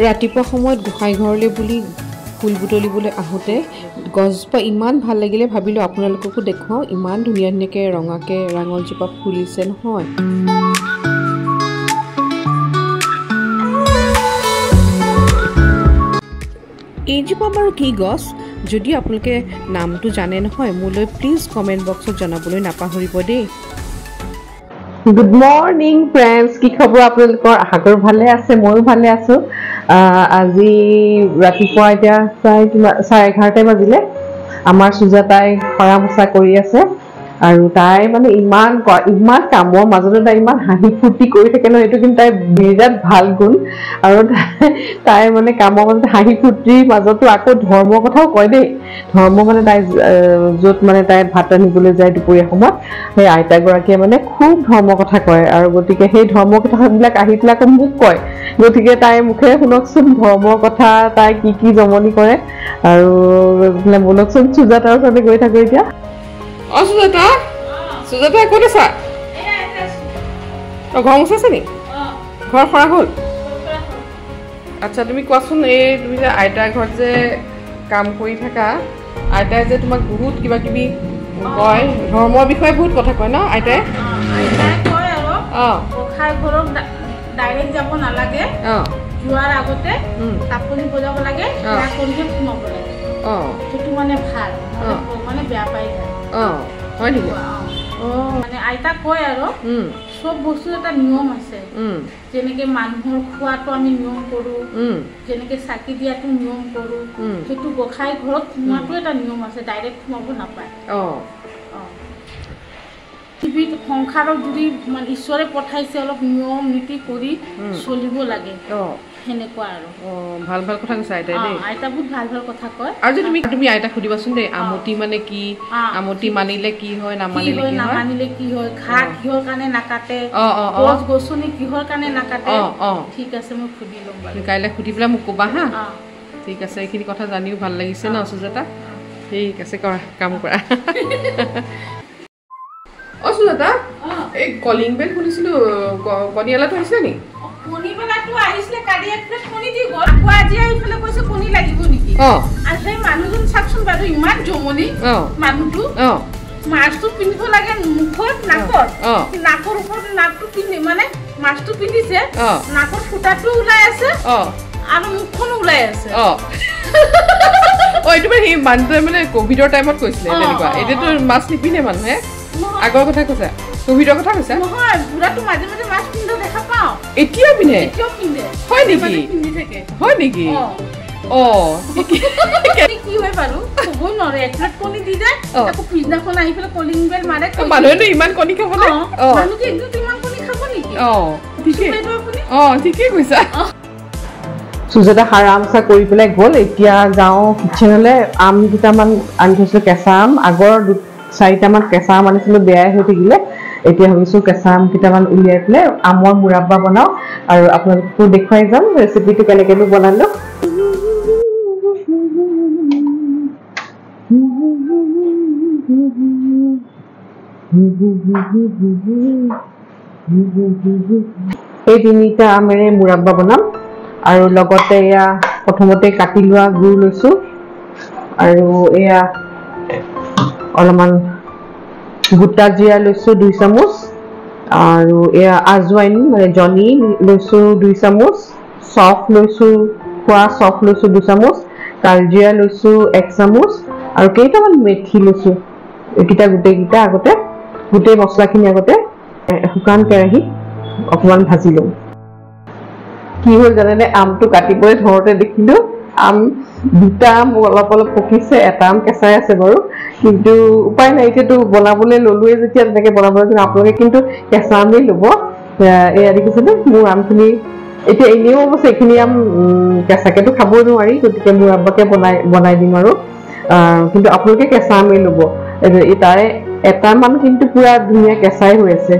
ৰাতিপুৱা সময়ত গোসাঁই ঘৰলৈ বুলি ফুল বুটলিবলৈ আহোঁতে গছজোপা ইমান ভাল লাগিলে, ভাবিলোঁ আপোনালোককো দেখুৱাওঁ। ইমান ধুনীয়া ধুনীয়াকৈ ৰঙাকৈ ৰাঙলজোপা ফুলিছে নহয়। এইজোপা বাৰু কি গছ, যদি আপোনালোকে নামটো জানে নহয় মোলৈ প্লিজ কমেণ্ট বক্সত জনাবলৈ নাপাহৰিব দেই। গুড মৰ্নিং ফ্ৰেণ্ডছ, কি খবৰ আপোনালোকৰ? আশা কৰোঁ ভালে আছে, ময়ো ভালে আছোঁ। আজি ৰাতিপুৱা এতিয়া প্ৰায় 11:30 বাজিলে। আমাৰ সুজাতাই সৰা মোচা কৰি আছে আৰু তাই মানে ইমান কামৰ মাজতে তাই ইমান হাঁহি ফূৰ্তি কৰি থাকে ন, সেইটো কিন্তু তাইৰ বিৰাট ভাল গুণ। আৰু তাই মানে কামৰ মাজতে হাঁহি ফূৰ্তিৰ মাজতো আকৌ ধৰ্মৰ কথাও কয় দেই। ধৰ্ম মানে তাই য'ত মানে তাই ভাত ৰান্ধিবলৈ যায় দুপৰীয়া সময়ত, সেই আইতাগৰাকীয়ে মানে খুব ধৰ্মৰ কথা কয়, আৰু গতিকে সেই ধৰ্মৰ কথাবিলাক আহি পেলাই আকৌ মোক কয়। গতিকে তাইৰ মুখেৰে শুনকচোন ধৰ্মৰ কথা, তাই কি কি জমনি কৰে। আৰু বলকচোন সুজাতাৰ ওচৰতে গৈ থাকো এতিয়া। সুজাতা, সুজাতা ক'ত আছা? ঘৰ মুচাইছে নি? ঘৰ সৰা হ'ল? আচ্ছা, তুমি কোৱাচোন, এই তুমি যে আইতাৰ ঘৰত যে কাম কৰি থাকা, আইতাই যে তোমাক বহুত কিবা কিবি কয়, ধৰ্মৰ বিষয়ে বহুত কথা কয় ন আইতাই? কয় আৰু গোসাঁই ঘৰত ডাইৰেক্ট যাব নালাগে, যোৱাৰ আগতে তাপনি বজাব লাগে, কৰিহে সোমাব লাগে। সেইটো মানে ভাল, মানে বেয়া পাই যায়। হয় নেকি? মানে আইতা কয় আৰু চব বস্তু এটা নিয়ম আছে। যেনেকে মানুহৰ খোৱাটো আমি নিয়ম কৰোঁ, যেনেকে চাকি দিয়াটো নিয়ম কৰোঁ, সেইটো গোসাঁই ঘৰত সোমোৱাটো এটা নিয়ম আছে, ডাইৰেক্ট সোমাব নাপায়। পৃথিৱীত সংসাৰত যদি মানে ঈশ্বৰে পঠাইছে, অলপ নিয়ম নীতি কৰি চলিব লাগে, সেনেকুৱা আৰু। ভাল ভাল কথা কৈছে আইতাই দেই। আইতা বহুত ভাল ভাল কথা কয়। আৰু যে তুমি আইতাক সুধিবাচোন দেই, আমতি মানে কি, আমতি মানিলে কি হয়, নামানিলে কি হয়, ঘাঁহ কিহৰ কাৰণে নাকাটে, গছ গছনি কিহৰ কাৰণে নাকাটে। ঠিক আছে, মই সুধি ল'ম বাৰু। কাইলৈ সুধি পেলাই মোক ক'বা হা। ঠিক আছে, এইখিনি কথা জানিও ভাল লাগিছে ন সুজাতা? ঠিক আছে, কৰা, কাম কৰা। সুজাতা, এই কলিং বেল শুনিছিলো, কণীয়ালাটো আহিছিলে নি? কণীবেলাটো আহিছিলে, কালি এক প্লেট কণী দি গ'ল, আকৌ আজি আহি পেলাই কৈছে কণী লাগিব নেকি। আৰু সেই মানুহজন চাওকচোন বাৰু, ইমান জমনি মানুহটো। মাছটো পিন্ধিব লাগে মুখত, নাকত, নাকৰ ওপৰত নাকটো পিন্ধি মানে মাছটো পিন্ধিছে, নাকৰ ফুটাটো ওলাই আছে আৰু মুখখনো ওলাই আছে। এইটো মানে সেই মানুহটোৱে মানে কভিডৰ টাইমত কৈছিলে তেনেকুৱা। এতিয়াতো মাছ নিপিন্ধে মানুহে, আগৰ কথা কৈছা? কভিডৰ কথা কৈছা? নহয়, বুঢ়াটো মাজে মাজে মাছ পিন্ধা দেখা পাওঁ। এতিয়াও পিন্ধে? এতিয়াও পিন্ধে। হয় নেকি? পিন্ধি থাকে। হয় নেকি? কি হয় বাৰু, ক'বই নোৱাৰে। এক প্লেট কণী দি যায়, আকৌ পিছদিনাখন আহি পেলাই কলিং বেল মাৰে। মানুহেনো ইমান কণী খাব নে? মানুহ যে একদিন ইমান কণী খাব নেকি? ঠিকেই কৈছা। সুজাতা সাৰা মোচা কৰি পেলাই গ'ল। এতিয়া যাওঁ কিচেনলৈ। আম দুটামান আনি থৈছিলোঁ, কেঁচা আম। আগৰ 4টামান কেঁচা আম আনিছিলোঁ, বেয়াই হৈ থাকিলে। এতিয়া ভাবিছোঁ কেঁচা আম কেইটামান উলিয়াই পেলাই আমৰ মুৰাব্বা বনাওঁ, আৰু আপোনালোককো দেখুৱাই যাম ৰেচিপিটো কেনেকৈনো বনালোঁ। এই 3টা আমেৰে মুৰাব্বা বনাম, আৰু লগতে এয়া প্ৰথমতে কাটি লোৱা গুৰ লৈছোঁ, আৰু এয়া অলপমান গোটা জিৰা লৈছোঁ 2 চামুচ, আৰু এয়া আজৱাইন মানে জনি লৈছোঁ 2 চামুচ, চফ লৈছোঁ, খোৱা চফ লৈছোঁ 2 চামুচ, কালজিৰা লৈছোঁ 1 চামুচ, আৰু কেইটামান মেথি লৈছোঁ। এইকেইটা গোটেইকেইটা আগতে গোটেই মছলাখিনি আগতে শুকান কেৰাহীত অকণমান ভাজি লওঁ। কি হ'ল জানেনে, আমটো কাটিবলৈ ধৰোঁতে দেখিলোঁ আম 2টা আম অলপ অলপ পকিছে, এটা আম কেঁচাই আছে বাৰু, কিন্তু উপায় নাই, এতিয়াতো বনাবলৈ ল'লোৱে যেতিয়া তেনেকৈ বনাবলৈ। কিন্তু আপোনালোকে কিন্তু কেঁচা আমেই ল'ব। এয়া দেখিছেনে মোৰ আমখিনি। এতিয়া এনেও অৱশ্যে এইখিনি আম কেঁচাকেতো খাবই নোৱাৰি, গতিকে মুৰাব্বাকে বনাই দিম আৰু। কিন্তু আপোনালোকে কেঁচা আমেই ল'ব। তাৰে এটামান কিন্তু পুৰা ধুনীয়া কেঁচাই হৈ আছে।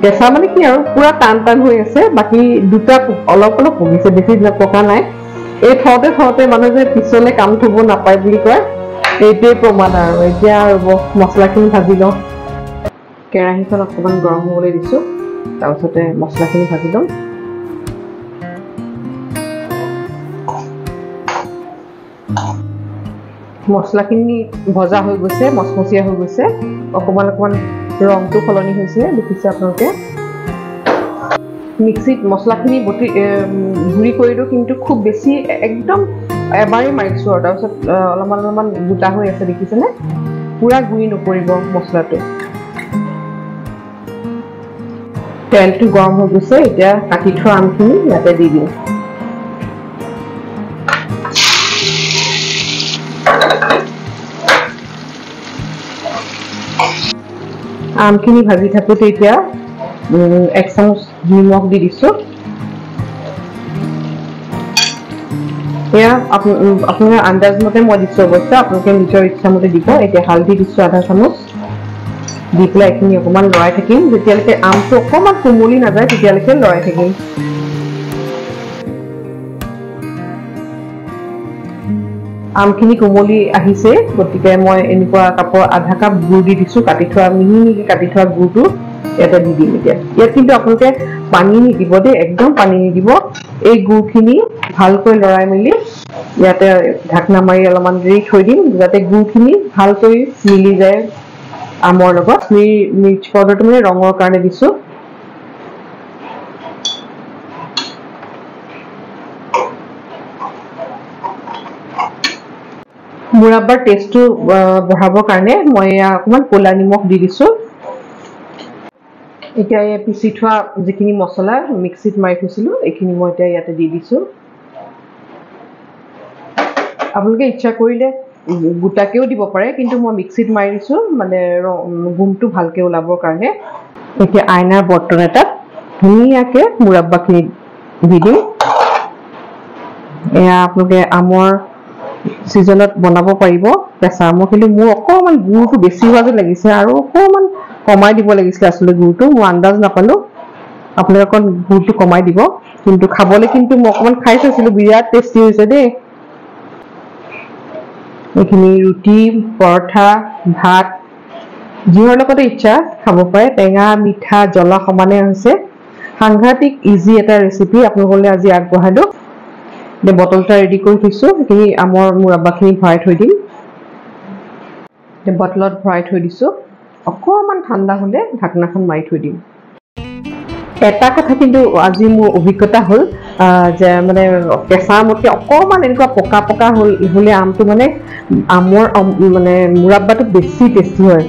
কেঁচা মানে কি আৰু পুৰা টান হৈ আছে, বাকী 2টা অলপ অলপ পকিছে, বেছি পকা নাই। এই থওঁতে মানুহে যে পিছলে কাম থব নাপায় বুলি কয়, এইটোৱে প্ৰমাণ আৰু। এতিয়া মছলাখিনি ভাজি লওঁ। কেৰাহীখন অকণমান গৰম হ'বলৈ দিছোঁ, তাৰপিছতে মছলাখিনি ভাজি লওঁ। মছলাখিনি ভজা হৈ গৈছে, মচমচীয়া হৈ গৈছে, অকণমান ৰংটো সলনি হৈছে, দেখিছে আপোনালোকে। মিক্সিত মছলাখিনি গুড়ি কৰিলোঁ, কিন্তু খুব বেছি একদম এবাৰেই মাৰিছোঁ আৰু তাৰপিছত অলপমান গোটা হৈ আছে, দেখিছেনে? পুৰা গুড়ি নকৰিব মছলাটো। তেলটো গৰম হৈ গৈছে, এতিয়া কাটি থোৱা আমখিনি ইয়াতে দি দিওঁ। আমখিনি ভাজি থাকোঁতে এতিয়া 1 চামুচ নিমখ দি দিছোঁ। এয়া আপোনাৰ আন্দাজ মতে মই দিছোঁ, অৱশ্যে আপোনালোকে নিজৰ ইচ্ছামতে দিব। এতিয়া হালধি দিছোঁ 1/2 চামুচ, দি পেলাই এইখিনি অকণমান লৰাই থাকিম। যেতিয়ালৈকে আমটো অকণমান কোমলি নাযায় তেতিয়ালৈকে লৰাই থাকিম। আমখিনি কোমলি আহিছে, গতিকে মই এনেকুৱা কাপৰ 1/2 কাপ গুড় দি দিছোঁ, কাটি থোৱা মিহি কাটি থোৱা গুড়টো ইয়াতে দি দিম। এতিয়া ইয়াত কিন্তু আপোনালোকে পানী নিদিব দেই, একদম পানী নিদিব। এই গুড়খিনি ভালকৈ লৰাই মেলি ইয়াতে ঢাকনা মাৰি অলপমান দেৰি থৈ দিম, যাতে গুড়খিনি ভালকৈ মিলি যায় আমৰ লগত। মিৰ্চ পাউডাৰটো মানে ৰঙৰ কাৰণে দিছোঁ। মুৰাব্বাৰ টেষ্টটো বঢ়াবৰ কাৰণে মই অকণমান ক'লা নিমখ দি দিছোঁ। এতিয়া এই পিচি থোৱা যিখিনি মছলা মিক্সিত মাৰি থৈছিলোঁ, এইখিনি মই এতিয়া ইয়াতে দি দিছোঁ। আপোনালোকে ইচ্ছা কৰিলে গোটাকেও দিব পাৰে, কিন্তু মই মিক্সিত মাৰি দিছোঁ, মানে গোন্ধটো ভালকৈ ওলাবৰ কাৰণে। এতিয়া আইনাৰ বৰ্তন এটাত ধুনীয়াকৈ মুৰাব্বাখিনি দি দিম। এয়া আপোনালোকে আমৰ ছিজনত বনাব পাৰিব কেঁচা আমৰ, কিন্তু মোৰ অকণমান গুড়টো বেছি হোৱা যেন লাগিছে আৰু অকণমান কমাই দিব লাগিছিলে আচলতে গুড়টো। মই আন্দাজ নাপালোঁ, আপোনালোকে অকণ গুড়টো কমাই দিব। কিন্তু খাবলৈ কিন্তু মই অকণমান খাই চাইছিলোঁ, বিৰাট টেষ্টি হৈছে দেই। এইখিনি ৰুটি, পৰঠা, ভাত যিহৰ লগতে ইচ্ছা খাব পাৰে। টেঙা মিঠা জ্বলা সমানে হৈছে, সাংঘাতিক ইজি এটা ৰেচিপি আপোনালোকলৈ আজি আগবঢ়ালোঁ। এতিয়া বটল এটা ৰেডি কৰি থৈছোঁ, সেইখিনি আমৰ মুৰাব্বাখিনি ভৰাই থৈ দিম। এতিয়া বটলত ভৰাই থৈ দিছোঁ, অকণমান ঠাণ্ডা হ'লে ঢাকনাখন মাৰি থৈ দিম। এটা কথা কিন্তু আজি মোৰ অভিজ্ঞতা হ'ল যে মানে কেঁচা আমতকৈ অকণমান এনেকুৱা পকা হ'লে আমটো মানে আমৰ মানে মুৰাব্বাটো বেছি টেষ্টি হয়।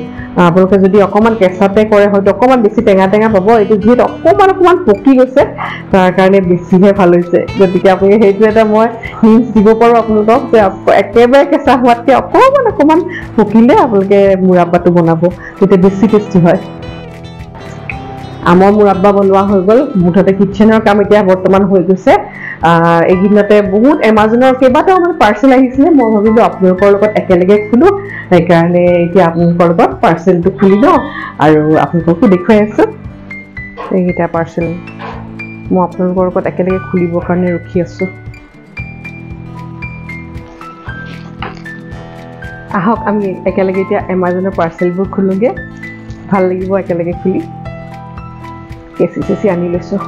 আপোনালোকে যদি অকণমান কেঁচাতে কৰে হয়তো অকণমান বেছি টেঙা পাব। এইটো যিহেতু অকণমান পকি গৈছে, তাৰ কাৰণে বেছিহে ভাল হৈছে। গতিকে আপোনালোকে সেইটো এটা মই হিণ্ট দিব পাৰোঁ আপোনালোকক, যে একেবাৰে কেঁচা হোৱাতকৈ অকণমান পকিলে আপোনালোকে মুৰাব্বাটো বনাব, তেতিয়া বেছি টেষ্টি হয়। আমৰ মুৰাব্বা বনোৱা হৈ গ'ল। মুঠতে কিটচেনৰ কাম এতিয়া বৰ্তমান হৈ গৈছে। এইকেইদিনতে বহুত এমাজনৰ কেইবাটাও মানে পাৰ্চেল আহিছিলে, মই ভাবিলোঁ আপোনালোকৰ লগত একেলগে খোলোঁ, সেইকাৰণে এতিয়া আপোনালোকৰ লগত পাৰ্চেলটো খুলি লওঁ আৰু আপোনালোককো দেখুৱাই আছোঁ। এইকেইটা পাৰ্চেল মই আপোনালোকৰ লগত একেলগে খুলিবৰ কাৰণে ৰখি আছোঁ। আহক আমি একেলগে এতিয়া এমাজনৰ পাৰ্চেলবোৰ খোলোঁগৈ, ভাল লাগিব একেলগে খুলি। কেঁচি চেঁচি আনি লৈছোঁ।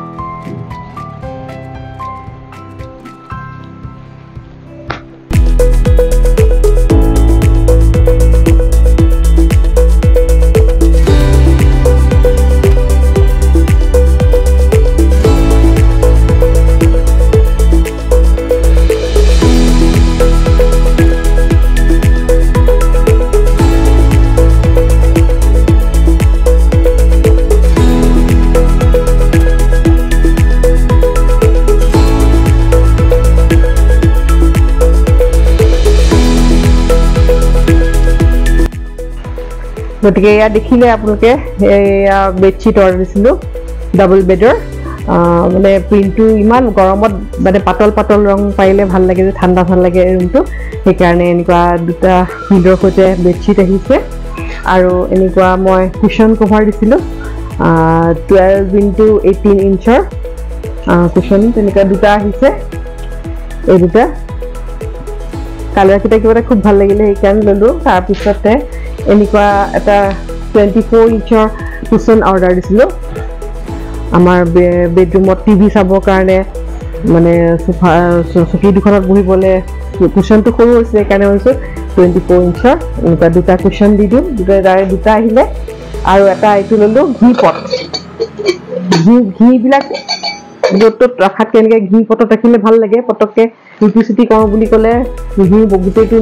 গতিকে এয়া দেখিলে আপোনালোকে, এয়া বেডশ্বীট অৰ্ডাৰ দিছিলোঁ ডাবল বেডৰ। মানে প্ৰিণ্টটো ইমান গৰমত মানে পাতল ৰং পাৰিলে ভাল লাগে, যে ঠাণ্ডা লাগে ৰুমটো, সেইকাৰণে এনেকুৱা দুটা প্ৰিণ্টৰ সৈতে বেডশ্বীট আহিছে। আৰু এনেকুৱা মই কুশ্যন কভাৰ দিছিলোঁ 12 × 18 ইঞ্চৰ কুশ্যন, তেনেকুৱা দুটা আহিছে। এই দুটা কালাৰকেইটা কিবা এটা খুব ভাল লাগিলে, সেইকাৰণে ল'লোঁ। তাৰপিছতে এনেকুৱা এটা 24 ইঞ্চৰ কুশ্যন অৰ্ডাৰ দিছিলোঁ আমাৰ বেডৰুমত টিভি চাবৰ কাৰণে, মানে চকী দুখনত বহিবলৈ। কুশ্যনটো সৰু হৈছে, সেইকাৰণে ভাবিছোঁ 24 ইঞ্চৰ এনেকুৱা দুটা কুশন দি দিম দুটাৰে দুটা আহিলে আৰু এটা এইটো ললো ঘি পট ঘি বিলাক য'ত ৰাখাত কেনেকৈ ঘি পটত ৰাখিলে ভাল লাগে পটককৈ ৰুটি চুটি কৰোঁ বুলি ক'লে ঘি গোটেইটো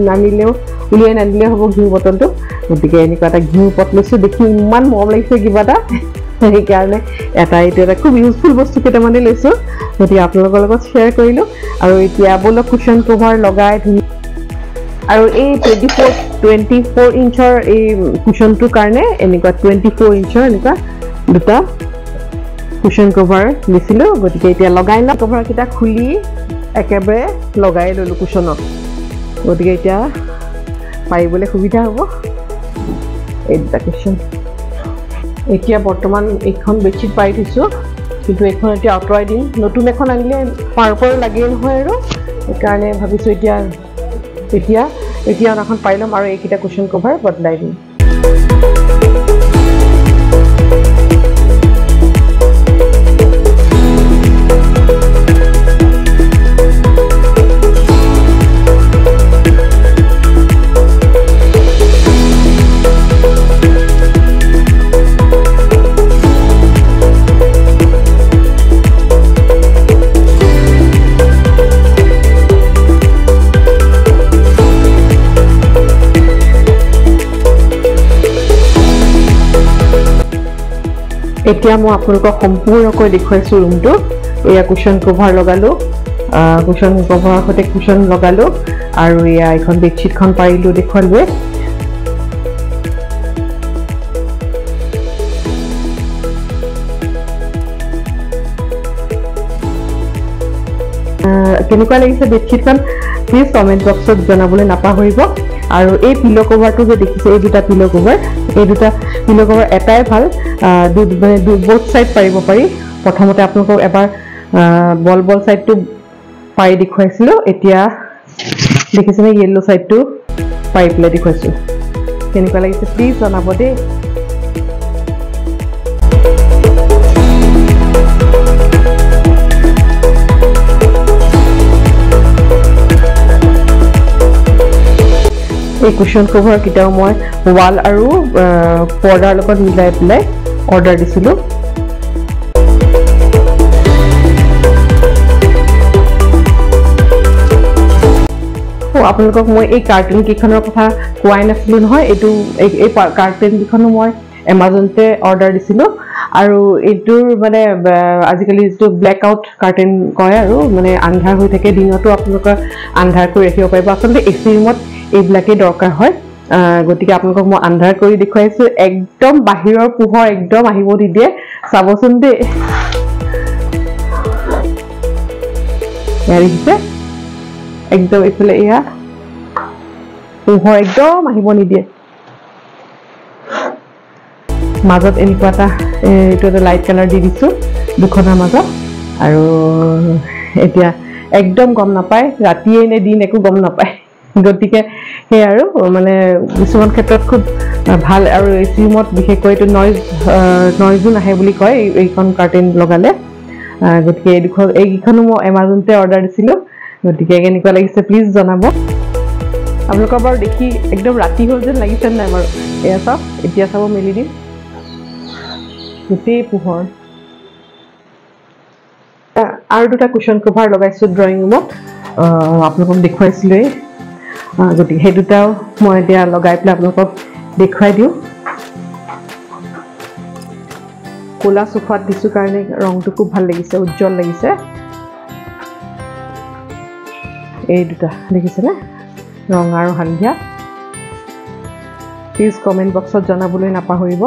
নানিলেও উলিয়াই নানিলেও হ'ব ঘি বটলটো গতিকে এনেকুৱা এটা ঘি পট লৈছোঁ দেখি ইমান মৰম লাগিছে কিবা এটা সেইকাৰণে এইটো এটা খুব ইউজফুল বস্তু কেইটামানে লৈছোঁ গতিকে আপোনালোকৰ লগত শ্বেয়াৰ কৰিলোঁ আৰু এতিয়া বলক কুশ্যন কভাৰ লগাই আৰু এই 24 ইঞ্চৰ এই কুশ্যনটোৰ কাৰণে এনেকুৱা 24 ইঞ্চৰ এনেকুৱা দুটা কুশ্যন কভাৰ দিছিলোঁ গতিকে এতিয়া লগাই লওঁ কভাৰকেইটা খুলি একেবাৰে লগাই ল'লোঁ কুশ্যনত গতিকে এতিয়া পাৰিবলৈ সুবিধা হ'ব এই দুটা কুশ্যন এতিয়া বৰ্তমান এইখন বেডশ্বীট পাৰি থৈছোঁ কিন্তু এইখন এতিয়া আঁতৰাই দিম নতুন এখন আনিলে পাৰ লাগে নহয় আৰু সেইকাৰণে ভাবিছোঁ এতিয়া এখন পাই ল'ম আৰু এইকেইটা কুশ্যন কভাৰ বদলাই দিম এতিয়া মই আপোনালোকক সম্পূৰ্ণকৈ দেখুৱাইছোঁ ৰুমটো এয়া কুশ্যন কভাৰ লগালোঁ কুশ্যন কভাৰৰ সৈতে কুশ্যন লগালোঁ আৰু এয়া এখন বেডশ্বীটখন পাৰিলোঁ দেখুৱালোৱে কেনেকুৱা লাগিছে বেডশ্বীটখন প্লিজ কমেণ্ট বক্সত জনাবলৈ নাপাহৰিব আৰু এই পিলো কভাৰটো যে দেখিছে এই দুটা পিলো কভাৰ এটাই ভাল both side পাৰিব পাৰি প্ৰথমতে আপোনালোকক এবাৰ বল সাইডটো পাৰি দেখুৱাইছিলোঁ এতিয়া দেখিছেনে ইয়েলো সাইডটো পাৰি পেলাই দেখুৱাইছোঁ কেনেকুৱা লাগিছে প্লিজ জনাব দেই এই কুশ্যন কভাৰ কিটাও মই ওয়াল আৰু পৰ্দাৰ লগত মিলাই পেলাই অৰ্ডাৰ দিছিলোঁ আপোনালোকক মই এই কাৰ্টেন কেইখনৰ কথা কোৱাই নাছিলোঁ নহয় এইটো এই কাৰ্টেন কেইখনো মই এমাজনতে অৰ্ডাৰ দিছিলোঁ আৰু এইটোৰ মানে আজিকালি যিটো ব্লেক আউট কাৰ্টেন কয় আৰু মানে আন্ধাৰ হৈ থাকে দিনতো আপোনালোকে আন্ধাৰ কৰি ৰাখিব পাৰিব আচলতে এচি ৰুমত এইবিলাকেই দৰকাৰ হয় গতিকে আপোনালোকক মই আন্ধাৰ কৰি দেখুৱাইছোঁ একদম বাহিৰৰ পোহৰ একদম আহিব নিদিয়ে চাবচোন দেই দেখিছে একদম এইফালে এয়া পোহৰ একদম আহিব নিদিয়ে মাজত এনেকুৱা এইটো এটা লাইট কালাৰ দি দিছোঁ দুখনৰ মাজত আৰু এতিয়া একদম গম নাপায় ৰাতিয়ে নে দিন একো গম নাপায় গতিকে সেই আৰু মানে কিছুমান ক্ষেত্ৰত খুব ভাল আৰু এচি ৰুমত বিশেষকৈ এইটো নইজো নাহে বুলি কয় এইখন কাৰ্টেন লগালে গতিকে এইকেইখনো মই এমাজনতে অৰ্ডাৰ দিছিলোঁ গতিকে কেনেকুৱা লাগিছে প্লিজ জনাব আপোনালোকৰ বাৰু দেখি একদম ৰাতি হ'ল যেন লাগিছে নাই বাৰু এয়া চাওক এতিয়া চাব মেলি দিম গোটেই পোহৰ আৰু দুটা কুশ্যন কভাৰ লগাইছোঁ ড্ৰয়িং ৰুমত আপোনালোকক দেখুৱাইছিলোঁৱেই গতিকে সেই দুটাও মই এতিয়া লগাই পেলাই আপোনালোকক দেখুৱাই দিওঁ ক'লা সোফাত দিছোঁ কাৰণে ৰংটো খুব ভাল লাগিছে উজ্জ্বল লাগিছে এই দুটা দেখিছেনে ৰঙা আৰু হালধীয়া প্লিজ কমেণ্ট বক্সত জনাবলৈ নাপাহৰিব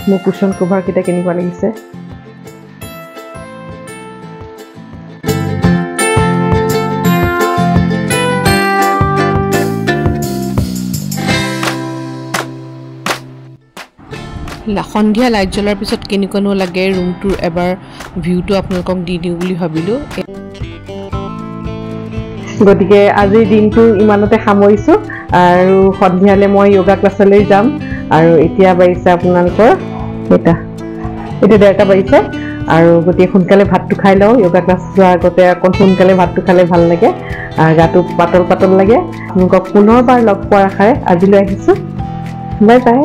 মোৰ কুশ্যন কভাৰকেইটা কেনেকুৱা লাগিছে সন্ধিয়া লাইট জ্বলাৰ পিছত কেনেকুৱানো লাগে ৰুমটোৰ এবাৰ ভিউটো আপোনালোকক দি দিওঁ বুলি ভাবিলোঁ গতিকে আজিৰ দিনটো ইমানতে সামৰিছোঁ আৰু সন্ধিয়ালৈ মই য়োগা ক্লাছলৈ যাম আৰু এতিয়া বাঢ়িছে আপোনালোকৰ এতিয়া 1:30 বাজিছে আৰু গতিকে সোনকালে ভাতটো খাই লওঁ য়োগা ক্লাছ যোৱাৰ আগতে অকণ সোনকালে ভাতটো খালে ভাল লাগে গাটো পাতল পাতল লাগে আপোনালোকক পুনৰবাৰ লগ পোৱাৰ আশাৰে আজিলৈ আহিছোঁ বাই বাই